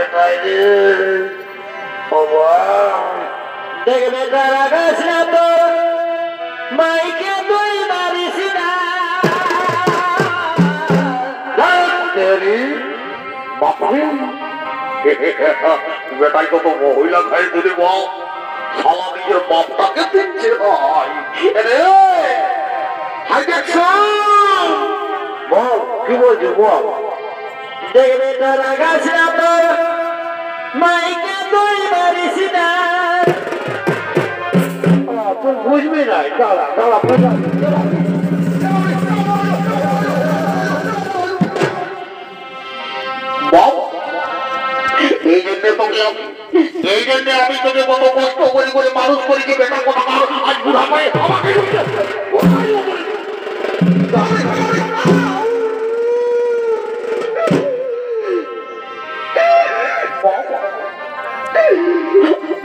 বেটাই রে দেখবে তারা গাছ না তো মাইকে তুই মারিস না বেটাই কত মহিলা খাই দিলে বাপ শালা নিজের বাপটাকে দিচ্ছে ভাই বল কি বলছো বল দেখবে তারা গাছ না তো মাইকে তুই মারিস না তুই বুঝবি না দাঁড়া দাঁড়া এই জন্য আমি তোকে কত কষ্ট করে করে মানুষ করি যে বেটা কথা আজ বুড়া পায়ে আমাকে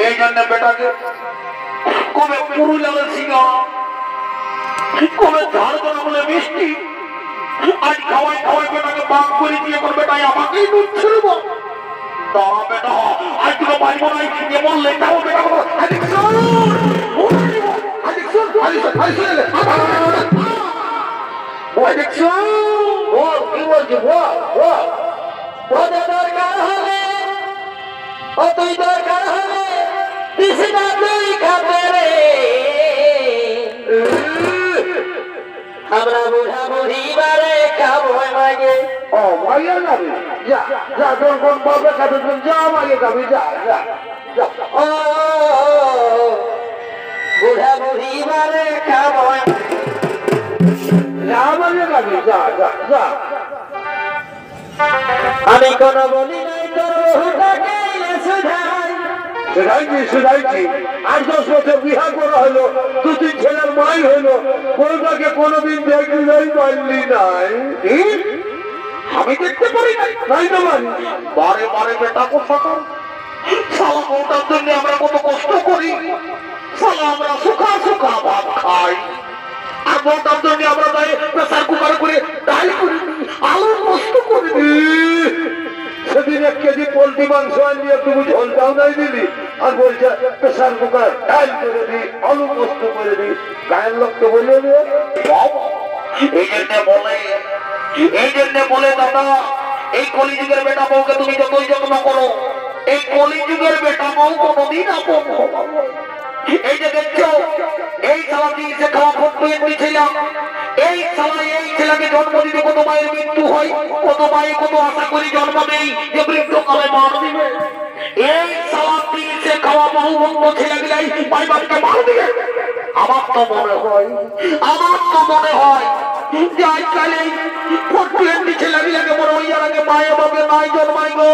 এই জন্য বেটাকে কবে পুরুলিয়ার সিঙ্গা কবে ঝাড়খণ্ড বলে মিষ্টি আজ খাওয়াই খাওয়াই বেটাকে বাদ করে দিয়ে এখন বেটাই আমাকেই দুধ ছিল দাঁড়া বেটা আজ তোকে পাইব নাই এমন লেখাও বেটা কি বলছি দরকার হবে ও তুই দরকার হবে কৃষ্ণা তুই খাবে রে আমরা বুড়া বুড়ি বারে খাবো মাগে ও মাইয়া যাবি যা যা তোর কোন বাপে খাবে যা মাগে যাবি যা যা ও বুড়া বুড়ি বারে খাবো যা মাগে যাবি যা যা যা আমি কোন বলি নাই তোর বহুটাকে সুধাই শুধাইছি 8-10 বছর বিহা করা হলো 2-3 ছেলের মাই হলো কোনটাকে কোনোদিন দেখলেই পারলি নাই আমি দেখতে পারি নাই না মানি বারে বারে বেটা কোথাকার শালা ওটার জন্য আমরা কত কষ্ট করি শালা আমরা সুখা সুখা ভাত খাই আর ওটার জন্য আমরা প্রেসার কুকার করে ডাল করে আলু নষ্ট করে দিই সেদিন 1 কেজি পোল্ট্রি মাংস আনিয়ে তুমি ঝোলটাও নাই দিলি আর বলছে প্রেসার কুকার ডাল করে দিই আলু নষ্ট করে দিই গায়ের লোক তো বলে এই জন্য বলে দাদা এই কলিযুগের বেটা বউকে তুমি যতই যত্ন করো এই কলিযুগের বেটা বউ কোনোদিন আপন হবে এই যে দেখছো এই শালা দিয়েছে খাওয়া ফুটবল ছিলাম এই শালা এই ছেলেকে জন্ম দিতে কত মায়ের মৃত্যু হয় কত মায়ে কত আশা করি জন্ম দেই যে মৃত্যুকালে মার দিবে এই শালা দিয়েছে খাওয়া বহু বন্ধ ছেলেগুলাই পরিবারকে মার দিবে আমার তো মনে হয় যে আজকাল এই ফুটবল ছেলেগুলাকে বড় ইয়ার আগে মায়ে বাবা নাই জন্মাই গো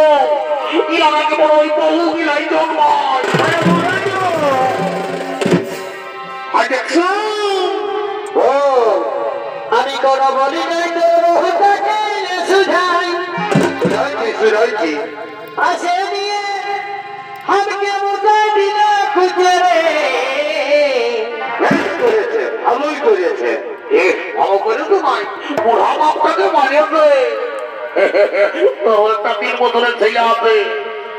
ইয়ার আগে বড় ওই বহু গিলাই জন্মায় আমি কোন বলি নাই তোর বহুটাকে সুধাই আসে নিয়ে আমাকে মোটা দিলা খুঁজে ভালোই করেছে ভালো করে তো নাই বুড়া বাপটাকে মারিয়েছে একটা 3 বছরের ছেলে আছে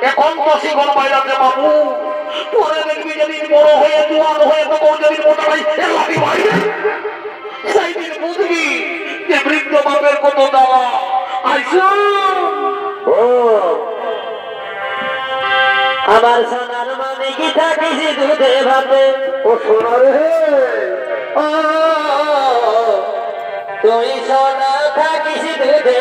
এখন 10 বাইরাতে বাবু পরে দেখবি যেদিন বড় হয়ে জোয়ান হয়ে তখন যেদিন মোটা ভাই সেই দিন বুঝবি যে বৃদ্ধ বাপের কত দাওয়া আমার সোনার মানে কি থাকিস দুধে ভাবে ও সোনার হে ও তুই সোনা থাকিস দুধে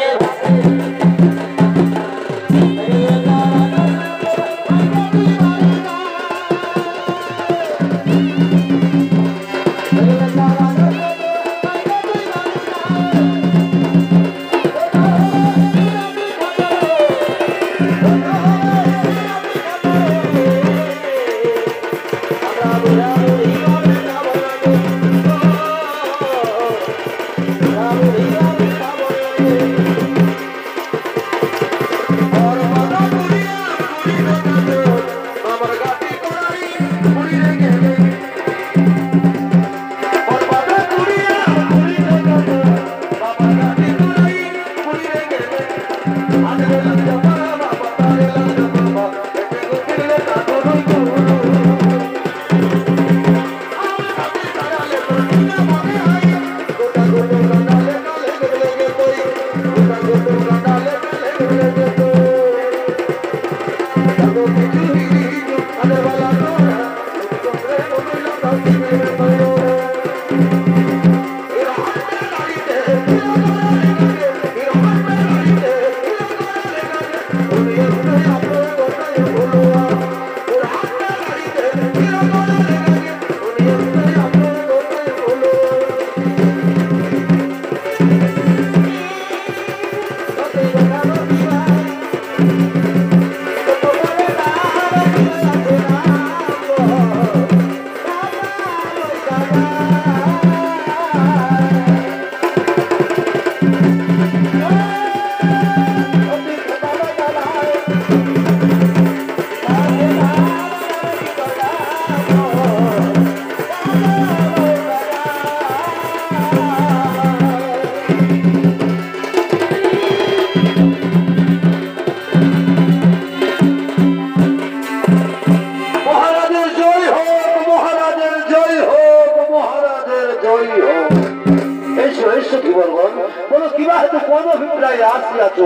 সখী বলবন বলো কিবা হয়তো কোন অভিপ্রায় আসিয়াছ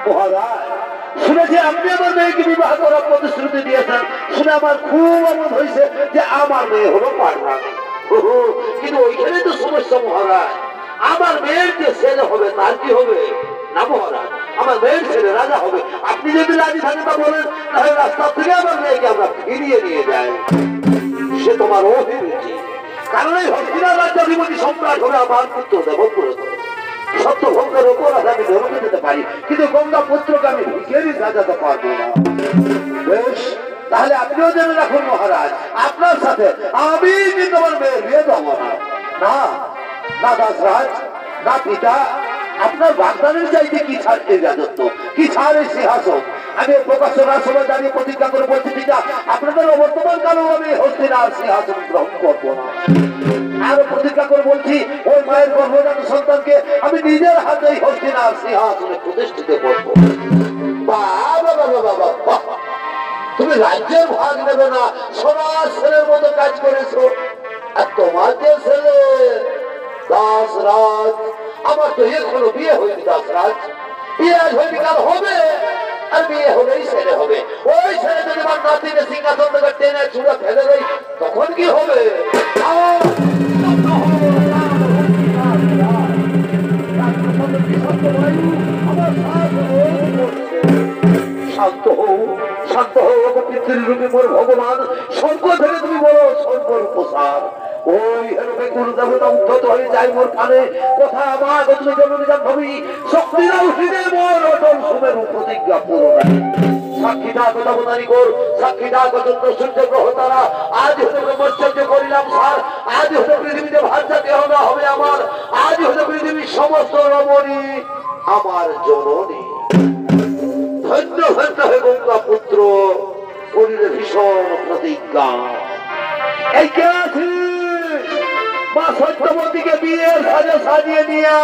মহারাজ শুনেছি আপনি আমার মেয়েকে বিবাহ করার প্রতিশ্রুতি দিয়েছেন শুনে আমার খুব আনন্দ হয়েছে যে আমার মেয়ে হলো পারমানি কিন্তু ওইখানে তো সমস্যা মহারাজ আমার মেয়ের যে ছেলে হবে তার কি হবে না মহারাজ আমার মেয়ের ছেলে রাজা হবে আপনি যদি রাজি থাকেন তা বলেন তাহলে রাস্তা থেকে আমার মেয়েকে আমরা ফিরিয়ে নিয়ে যাই সে তোমার অভিরুচি কারণ এই হস্তিনার রাজ্যাধিপতি সম্রাট হলে আমার পুত্র দেবপুর সত্যভঙ্গের ওপর আমি ধর্মে যেতে পারি কিন্তু গঙ্গা পুত্রকে আমি ভিখেরই সাজাতে পারবো না বেশ তাহলে আপনিও জেনে রাখুন মহারাজ আপনার সাথে আমি কিন্তু আমার মেয়ের বিয়ে দেবো না না না দাসরাজ না পিতা আপনার বাগদানের চাইতে কি ছাড়ছে রাজত্ব কি ছাড়ে সিংহাসন আমি প্রকাশনার সময় দাঁড়িয়ে প্রতিজ্ঞা করে বলছি পিতা আপনাদের অবর্তমান কালেও আমি হস্তিনার সিংহাসন গ্রহণ করবো না আরো প্রতিজ্ঞা করে বলছি ওই মায়ের গর্ভজাত সন্তানকে আমি নিজের হাতেই হস্তিনার সিংহাসনে প্রতিষ্ঠিত করবো বাবা বাবা বাবা বাবা তুমি রাজ্যের ভাগ নেবে না সমাজ ছেলের মতো কাজ করেছো আর তোমার যে ছেলে দাসরাজ আমার তো এখনো বিয়ে হয়নি দাসরাজ বিয়ে আজ হয়নি কাল হবে আর বিয়ে হলেই ছেলে হবে ওই ছেলে যদি আমার নাতিনে সিংহাসন থেকে টেনে চূড়া ফেলে দেয় তখন কি হবে শান্ত হও শান্ত হও পিতৃরূপে মোর ভগবান স্বর্গ থেকে তুমি বলো স্বর্গর প্রসাদ ওই হেরবে গুরু দেবতা উদ্ধত হয়ে যায় মোর কানে কথা আমার তুমি জননী জাহ্নবী শক্তিরাও হৃদয় মোর অটল সুমেরু প্রতিজ্ঞা পূরণ সাক্ষীদা দেবতানি কর সাক্ষীদা গজেন্দ্র সূর্য গ্রহ তারা আজ হতে ব্রহ্মচর্য করিলাম স্যার আজ হতে পৃথিবীতে ভাষা দেহ না হবে আমার আজ হতে পৃথিবীর সমস্ত রমণী আমার জননী ধন্য ধন্য হে গঙ্গা পুত্র করিলে ভীষণ প্রতিজ্ঞা এই কে আছিস মা সত্যবতীকে বিয়ের সাজে সাজিয়ে নিয়ে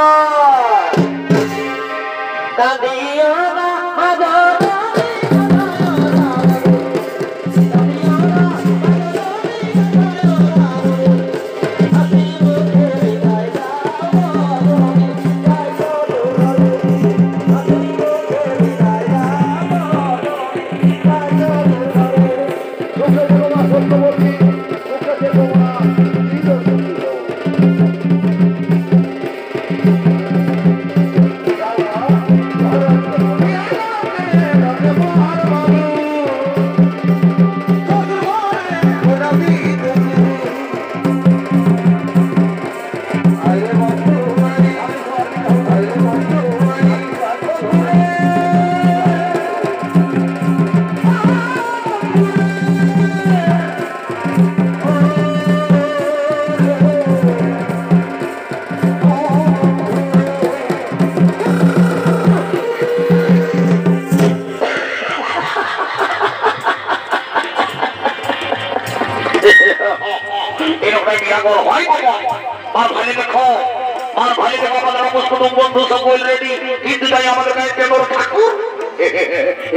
বন্ধু সকল রেডি কিন্তু তাই আমাদের গায়ে কেবল ঠাকুর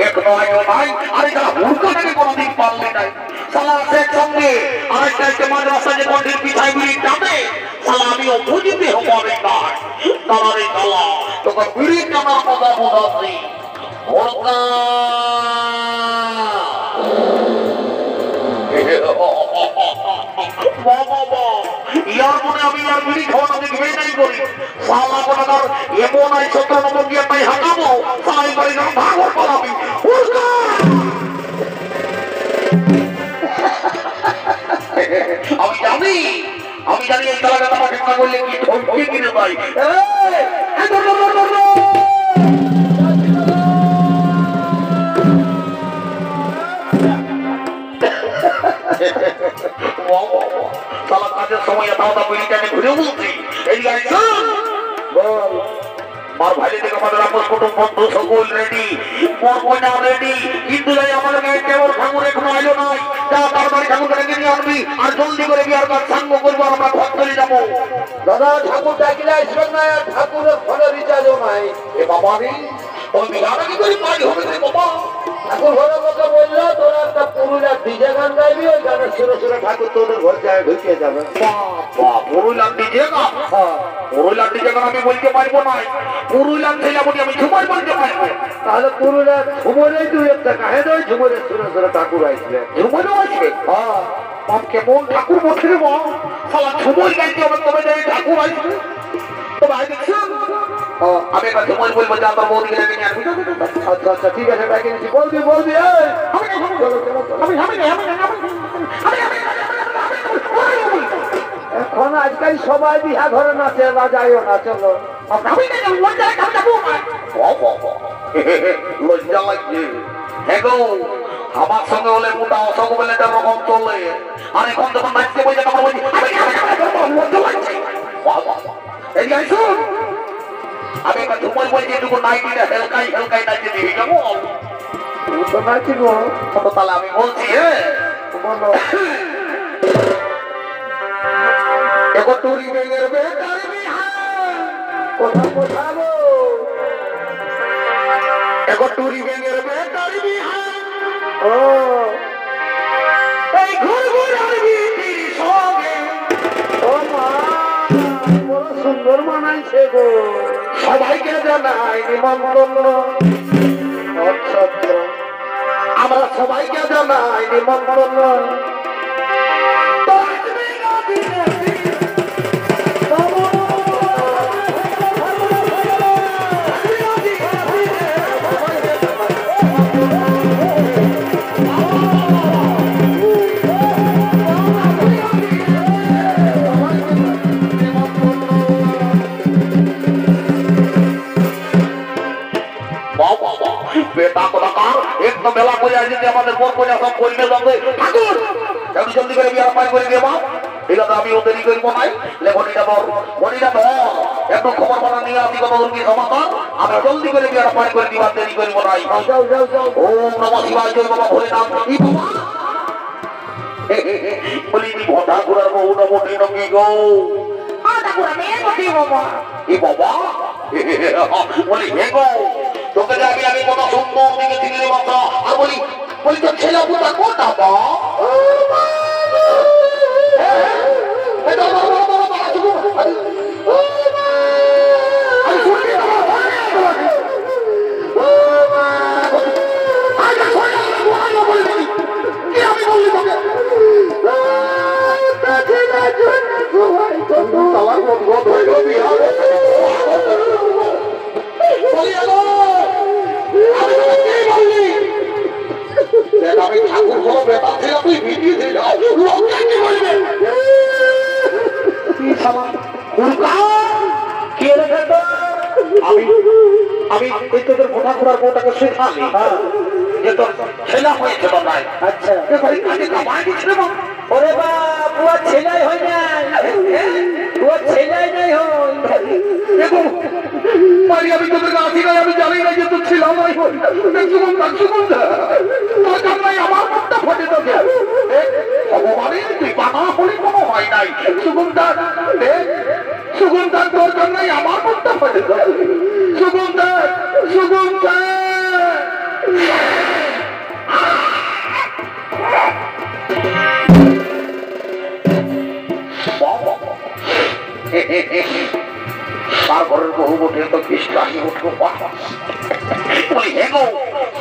এক নয় ও নাই আরে যারা হুড়কাটাকে কোনোদিন পারলে নাই সালা আছে সঙ্গে আরেকটা একটা মাদ্রাসা যে মন্দির পিছায় বিড়ি টানে সালা আমিও বুঝিতে হবো আমি নাই তালারে তালা তোকে বিড়ি টানার মজা বোঝাচ্ছি হুড়কা ইয়ার মনে আমি আর বিড়ি খাওয়ানো দেখবে নাই করি সালা কোনার এমন আই 17 নম্বর গিয়ে তাই হাঁটাবো সালাই বাড়ি না ভাগর পালাবি আমি জানি এই তালাটা আমাকে না বললে কি ঠমকে কিনে ভাই কাজের সময় ঘুরে বলছি এই গাড়ি বল মার ভাই থেকে আমাদের আপস কুটুম বন্ধু সকল রেডি মোর কন্যা রেডি কিন্তু আমাদের গায়ে কেবল ঠাকুর এখনো আইলো নাই যা তাড়াতাড়ি ঠাকুরকে নিয়ে আনবি আর জলদি করে বিয়ার কাজ সাঙ্গ করবো আমরা ঘর চলে যাবো দাদা ঠাকুর ডাকিলে আসবেন না ঠাকুরের ফলে রিচার্জও নাই এ বাবা রে ওই বিঘাটা কি করে পাই হবে রে বাবা ঠাকুর ঘরের কথা বললো তোরা একটা পুরুলিয়ার ডিজে গান গাইবি, ওই গানের সুরে সুরে ঠাকুর তোদের ঘর যায় ঢুকিয়ে যাবে। পুরুলিয়ার ডিজে গান, পুরুলিয়ার ডিজে গান আমি বলতে পারবো না, পুরুলিয়ার ছেলে বলি আমি ঝুমার বলতে পারবো। তাহলে পুরুলিয়ার ঝুমরেই তুই একটা কাহে নয়, ঝুমরের সুরে সুরে ঠাকুর আসবে। ঝুমরও আসবে? বাপ কেমন ঠাকুর বলছে রে বাপ, সালা ঝুমর গাইতে হবে তবে যাই ঠাকুর আসবে। তো ভাই দেখছেন আমি একটা ঝুমর বলবো যে আমার বৌদিকে ডেকে নিয়ে আসবি। আচ্ছা আচ্ছা ঠিক আছে, ডাকে নিচ্ছি। বলবি বলবি এখন আজকাল সবাই বিহা ঘরে নাচে, রাজাইও না। চলো লজ্জা লাগছে। হ্যাঁ গো, আমার সঙ্গে হলে মোটা অসঙ্গ বলে একটা রকম চলে, আর এখন যখন নাচতে বলছে তখন বলছি লজ্জা লাগছে। আমি একটা ঝুমর বলছি এটুকু নাইটিটা হেলকাই হেলকাই নাচতে দিবি কেমন? তো নাচিব। তাহলে আমি বলছি হ্যাঁ, এখন টুরি ব্যাঙের বেটার বিহার, কোথা কোথাবো এখন টুরি ব্যাঙের বেটার বিহার, ও এই ঘুরঘুরার বিটির সঙ্গে। ও মা, বড় সুন্দর মানাইছে গো। সবাইকে জানাই নিমন্ত্রণ, আচ্ছা আচ্ছা, আমরা সবাইকে জানাই নিমন্ত্রণ। বেটা কোথাকার একদম মেলা করে আসছে আমাদের বর করে সব করবে যাবে। ঠাকুর একটু জলদি করে বিয়ার পাই করে দিয়ে বাপ, ঠিক আছে আমি ও দেরি করবো নাই। লেখনিটা বল, ঘড়িটা ধর, একটু খবর বানা নিয়ে আসি কত কি সমাচার, আমি জলদি করে বিয়ার পাই করে দিবার দেরি করবো নাই। যাও যাও যাও। ওম নমঃ শিবায়, জয় বাবা ভোলেনাথ। ই বাবা বলি নি ভটা ঘুরার বহু নমটি নকি গো। ই বাবা বলি হে গো, তোকে যে আমি কত সুন্দর দিকে চিনলে মাত্র, আর বলি বলি তোর ছেলে পুতা কোনটা বা? আমি ঠাকুর কোনো বেটা ছিল, তুই ভিডিও দিয়ে যাও, লোকটা কি বলবে? আমি এই তোদের ভোটা ঘোরার বউটাকে শেখালি যে তোর ছেলা হয়েছে বা নাই। আচ্ছা, ওরে বাবা ছেলাই হয় নাই, ছেলাই নাই হয়। আমি তোদের আসি নাই, আমি জানি না যে তোর ছেলা নাই হয়। আমার মনটা ফটে তোকে ভগবানের তুই বানা হলে কোনো হয় নাই। সুগন্ধার সুগন্ধার তোর জন্যই আমার মনটা ফটে তোকে। সুগন্ধার সুগন্ধার তার ঘরের বহু বটে তো খ্রিস্টানি উঠবো। বলি হে গো,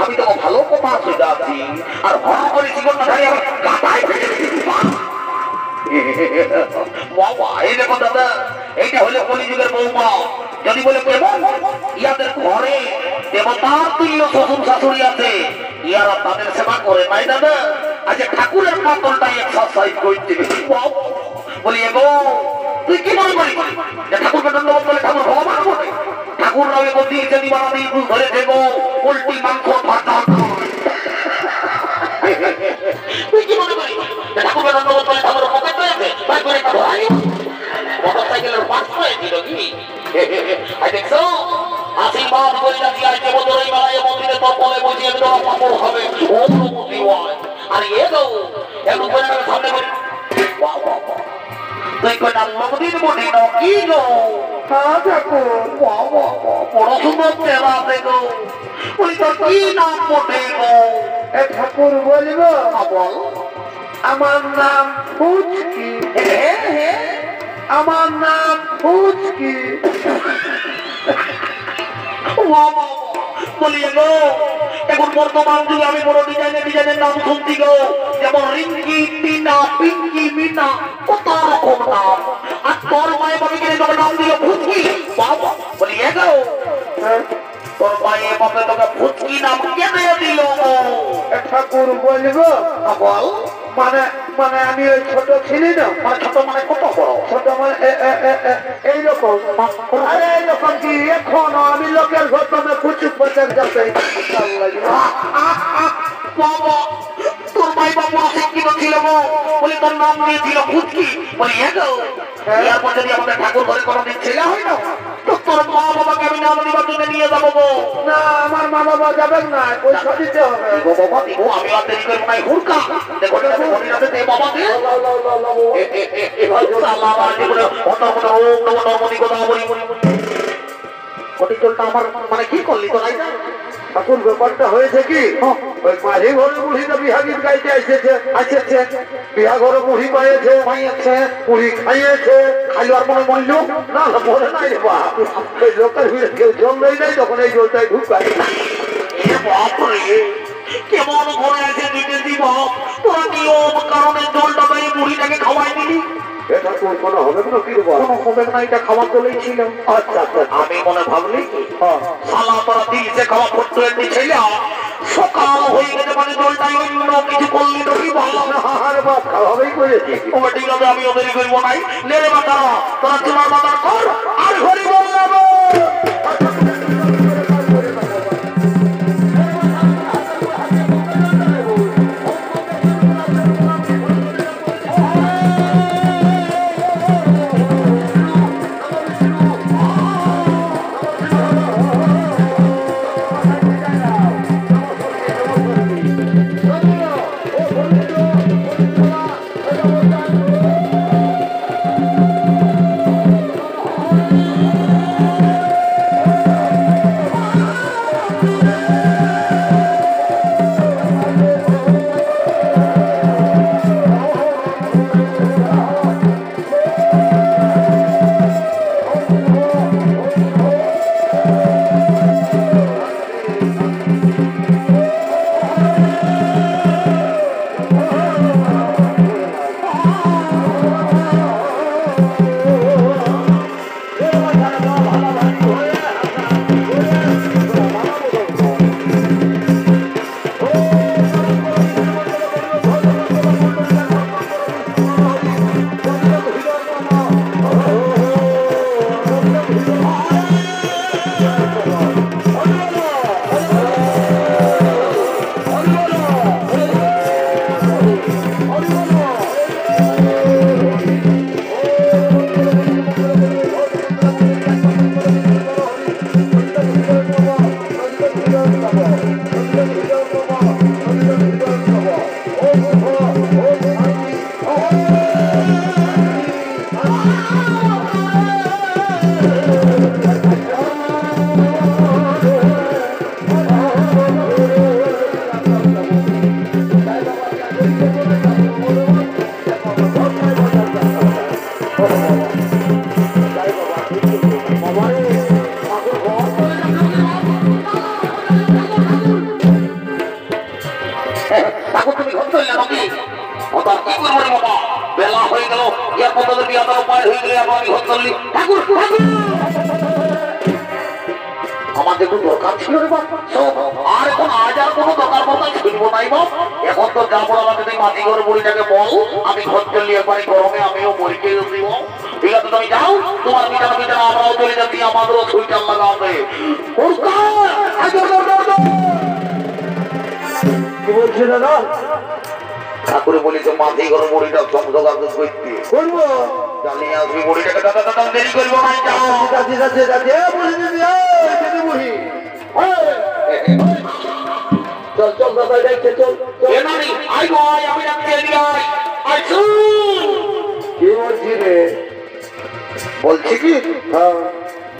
আমি তো ভালো কথা শুধাচ্ছি, আর হর করে জীবনটা ধারে আমার কাটায় ফেলে দিচ্ছি। বাবা এই দেখো দাদা, এইটা হলে কলিযুগের বৌমা। যদি বলে ইয়াদের ঘরে দেবতার তুল্য শ্বশুর শাশুড়ি আছে, ইয়ারা তাদের সেবা করে নাই দাদা। আচ্ছা ঠাকুরের পাতলটাই এক্সারসাইজ করছে। বলি এগো তুই কি মনে করি যে ঠাকুরকে ধন্যবাদ বলে ঠাকুর ভগবান বলে? ঠাকুর রাবে বন্দি ইত্যাদি বানাদি ধরে দেবো পোল্ট্রি মাংস ভাতা। তুই কি মনে করি যে ঠাকুরকে ধন্যবাদ বলে ঠাকুর পকেট রয়েছে তাই করে একটা ধরাই মোটর সাইকেলের পাঁচ হয়েছিল কি? দেখছো আশীর্বাদ করে নাকি আজকে বছর এই বেলায় মন্দিরে তোর পলে বসিয়ে দেওয়া পাপড় হবে অনুমতি হয়। আর এ গো একটু করে সামনে করি তুই কটা মন্দির বলি না কি গো? বড় সুন্দর চেহারা দেখো, বলি তোর কি নাম বটে গো? এ ঠাকুর বলবো বল। আমার নাম ফুচকি। আমার নাম ফুচকি। বলি গো এখন বর্তমান যুগে আমি বড় ডিজাইনের নাম শুনছি গো, যেমন রিঙ্কি, টিনা, পিঙ্কি, মিনা, কত রকম নাম। আর তোর মায়ে বাবা কিনে তোকে নাম দিল ফুচকি। বাবা বলি গো তোর মায়ে বাবা তোকে ফুচকি নাম কেন দিল গো? ঠাকুর বলবো বল। মানে মানে আমি ওই ছোট ছিলি না, মানে ছোট মানে কত বড়? ছোট মানে এইরকম। আরে এইরকম কি এখনো আমি লোকের ঘটনা পুচুক পচার যাতে বাবা তোর মাই বাবা শিক্ষিত ছিল গো, বলে তোর নাম দিয়েছিল ফুচকি। বলি গো এরপর যদি আমাদের ঠাকুর ঘরে কোনোদিন ছেলে হয় না তো তোর মা বাবাকে আমি নাম দিবার জন্য নিয়ে যাবো গো। না আমার মা বাবা যাবেন না, পয়সা দিতে হবে। দিব বাবা দিব, আমি আর দেরি করবো না। হুড়কা দেখো দে বাবাকে। আমার মানে কি করলি তো নাই? ঠাকুর ব্যাপারটা হয়েছে কি, ওই মাঝি ঘরে বুড়িটা বিহা গীত গাইতে আসেছে। বিহা ঘরে বুড়ি পাইয়েছে, বুড়ি খাইয়েছে। খাইলো আর মনে মরল না না মনে নাই রে বা, ওই লোকের ভিড়ে কেউ জল নেই নাই, তখন এই জলটাই ঢুকাই। কেমন ঘরে আছে দিতে দিব তোরা নিয়ম কারণে জলটা পেয়ে বুড়িটাকে খাওয়াই দিলি। এটা তোর কোনো হবে না কি রে বা? কোনো হবে না, এটা খাওয়া চলেই ছিল। আচ্ছা আচ্ছা আমি মনে ভাবলি কি শালা তোরা দিয়েছে খাওয়া করতে ছিল, সকাল হয়ে গেছে মানে জলটাই অন্য কিছু করলি তো কি ভালো না। আর বাপ খাওয়াবেই করেছি। ও ঠিক আছে আমি ওদেরই করবো নাই। লে রে বাতা তোরা তোমার বাতার কর আর ঘরে বললাম। বেলা হয়ে গেল, আমাদের একটু দরকার ছিল রে বাপ। আর এখন আজ আর কোনো দরকার মতাই শুনবো নাই বাপ। এখন তো যাবো আমাদের মাটি ঘর বুড়িটাকে বল আমি ঘর চলি একবারে গরমে আমিও মরিকে দিব। ঠিক আছে তুমি যাও, তোমার বিছানা বিছানা আমরাও চলে যাচ্ছি, আমাদেরও সুইটার লাগাবে। কি বলছি দাদা? ঠাকুরে বলি তো মাটি ঘর বুড়িটা যোগাযোগ করতে করবো, জানিয়ে আসবি বুড়িটাকে। দাদা দাদা দেরি করবো নাই, যাও। চল চল দাদা দেখছে, চল আমি ডাকতে কি বলছি রে? বলছি কি হ্যাঁ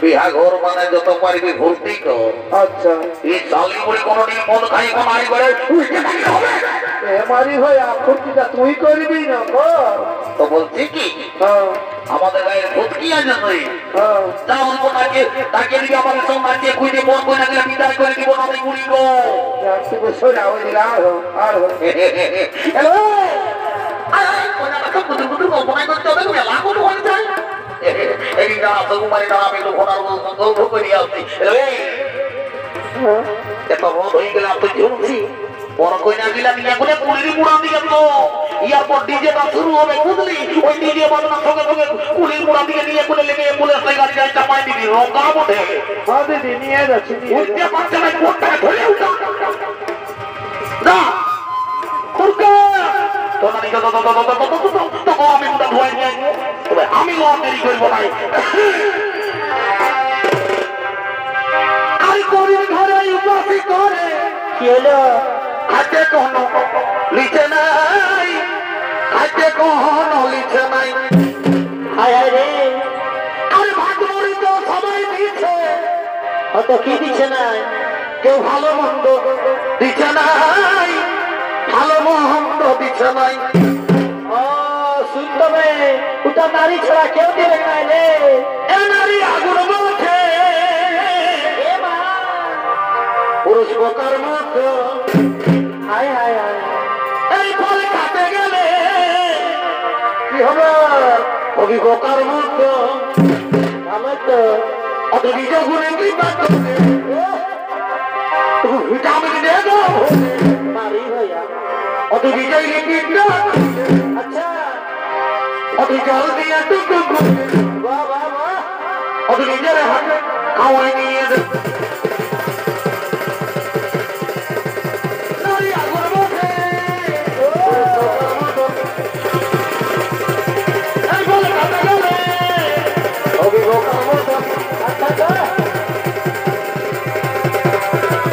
বিহা ঘর মানে যত পারবি ভর্তি কর। আচ্ছা এই চালি করে কোনোদিন মদ খাই কোনাই করে উল্টে থাকলে হবে। এমারি ভাই আপত্তিটা তুই করবি না কর। তো বলছি কি হ্যাঁ আমাদের গায়ে ভূত কি আছে তুই হ্যাঁ যা অল্প তাকে দিবি আমাদের সঙ্গে নাচিয়ে খুঁজে মন করে গেলে বিদায় করে দিব না আমি গুলি গো। তুই বসে না ওই দিকে আর হোক হ্যালো কল্পনা করতে হবে তুমি লাখ হয়ে যায় এই দাঁড়া সুকুমারি দাঁড়া আমি তো ঘোড়ার গল্প করে আসছি। এত রোদ হয়ে গেলে আপনি ঝুলছি বড় কইনা গিলা নিয়ে করে কুলির মুড়া দিয়ে তো ইয়ারপর ডিজেটা শুরু হবে বুঝলি ওই ডিজে বাজনার সঙ্গে সঙ্গে কুলির মুড়া দিয়ে নিয়ে করে লেগে অ্যাম্বুলেন্সে গাড়ি গাড়ি চাপাই দিবি রোগা বটে। হ্যাঁ দিদি নিয়ে যাচ্ছি উঠতে পারছে না কোনটাকে ধরে উঠা না কুরকা তো না নিকে তো আমি মুড়া ধোয়াই নিয়ে তবে আমি আর দেরি করবো না। আর করির ঘরে উপাসি করে কি হলো হাতে কোনো লিখে নাই হাতে কোনো লিখে নাই হায় হায় রে আরে ভাগবরি তো সবাই দিচ্ছে অত কি দিচ্ছে না কেউ ভালো মন্দ দিচ্ছে নাই ভালো মন্দ দিচ্ছে নাই। ও শুনতো মে ওটা নারী ছাড়া কেউ দেবে না রে এ নারী আগুন মুখে এ মা পুরুষ বোকার মতো হায় হায় হায় এই ফল খাতে গেলে কি হবে কবি বোকার মতো আমার তো অত নিজ গুণে কি পাতো ভিটামিন দে গো মারি হইয়া অত বিজয় লিখিত আচ্ছা অত জল দিয়ে টুকু বাহ বাহ বাহ অত নিজের হাতে খাওয়াই নিয়ে দে নারী আগুন মুখে এই ফল খাতে গেলে কবি বোকার মতো আচ্ছা আচ্ছা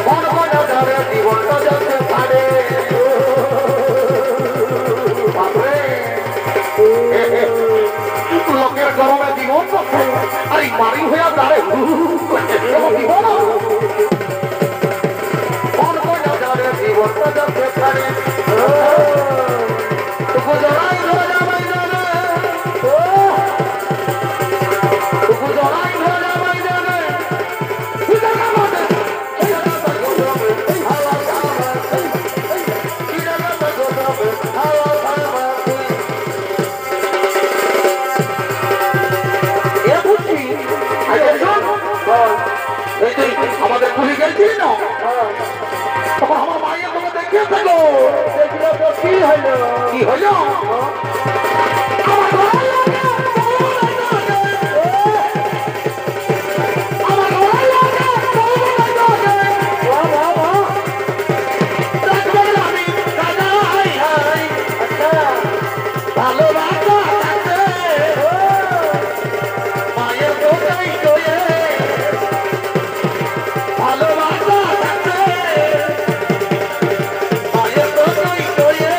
কোন কোন যাবে জীবনটা যাতে ছাড়ে বাপরে লোকের গরমে জীবন করছে আর এই বাড়ি হয়ে দাঁড়ে জীবন কোন কোন যাবে জীবনটা যাতে ছাড়ে তুকু জড়াই ধরে যাবাই যাবে তুকু জড়াই ধরে যাবাই যাবে আমাদের পুলিশ গেছিল না তখন আমার মায়ের তোমাকে দেখিয়ে থাকো দেখলো তো কি হলো কি হলো আমার ঘরে লাগে, আমার ঘরে লাগে, বাহ বাহ বাহ রাখবেন আমি, দাদা, হাই, হাই, আচ্ছা ভালোবাসা থাকবে, মায়ের দোকাই করে, ভালোবাসা থাকবে, মায়ের দোকাই করে,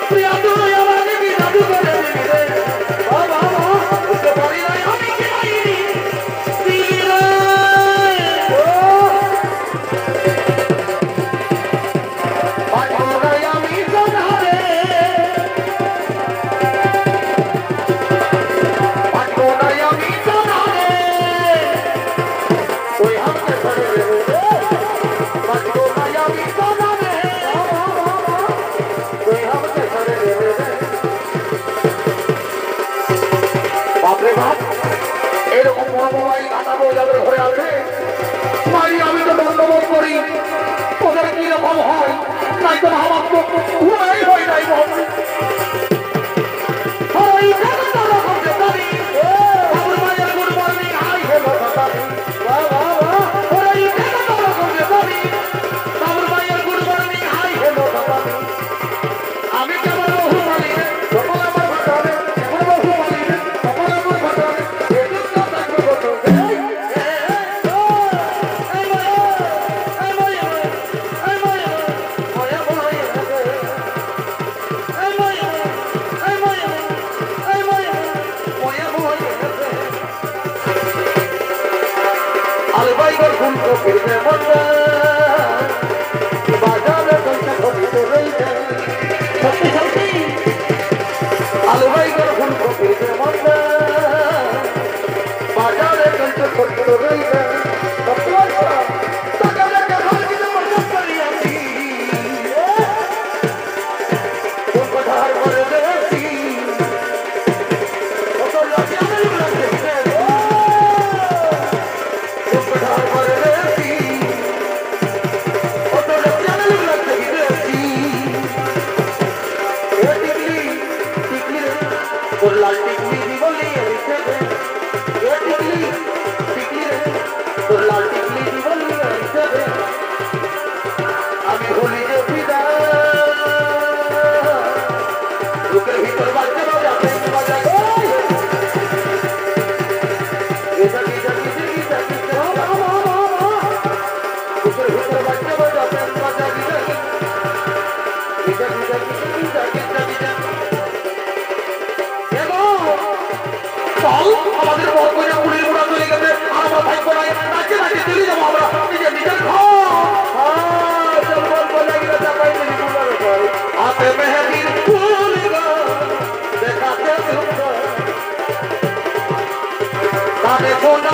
প্রিয়া তুই আমাকে বিদাদু করে দিবি রে, বাহ বাহ বাহ বুঝতে পারি নাই আমি কি পাইনি, দিলি রে। পাঠোরাই আমি সোনারে, পাঠোরাই আমি সোনারে, ওই হাতে ধরে রে, পাঠোরাই আমি সোনারে, ওই হাতে ধরে রে। বাপরে বাপ, এরকম বড় মোবাইল কাটাবো যাদের ঘরে আছে, মারি আমি তো দণ্ডবোধ করি, ওদের কি রকম হয়, নাই তো আমার তো ঘুমাই হয় নাই বল। ওই জায়গাটা রকম যে পারি, বাবুর মায়ের গুড মর্নিং, হাই হ্যালো দাদারি। বাহ বাহ বাহ ওই জায়গাটা রকম যে পারি, বাবুর মায়ের গুড মর্নিং, হাই হ্যালো দাদারি। আমি কেমন বহু মালি রে, সকল আমার ভাটারে, কেমন বহু মালি রে, সকল আমার ভাটারে, এদিক তো থাকবে বছর। এই ফিরবে মন্দা বাজারে পয়সা ঘটিতে রইবে সত্যি সত্যি আলু বাইগর ফুলকপি যে মন্দা বাজারে পয়সা ঘটিতে রইবে সত্যি বলছো টাকা টাকা ঘটিতে পয়সা করিয়াছি কোন কথার করে দেছি কত লাখ আমি লাগছে কোন কথার করে দেছি কত লাখ আমি লাগছে দেছি এ টিকলি টিকলি তোর লাল টিকলি বলি এসে এ টিকলি টিকলি তোর লাল টিকলি বলি এসে আমি ভুলি যে পিতা বুকের ভিতর বাজতে বাজাতে বাজাতে এটা কি জানি দেখি দেখি বুকের ভিতর বাজতে বাজাতে বাজাতে এটা কি জানি দেখি দেখি চল আমাদের বর কইনা পুলিশ মোড়া চলে গেছে আর আমার ভাই কোনায় নাচে নাচে চলে যাবো আমরা নিজের নিজের ঘর হাতে মেহেদির ফুল দেখাতে সুন্দর কানে ফোন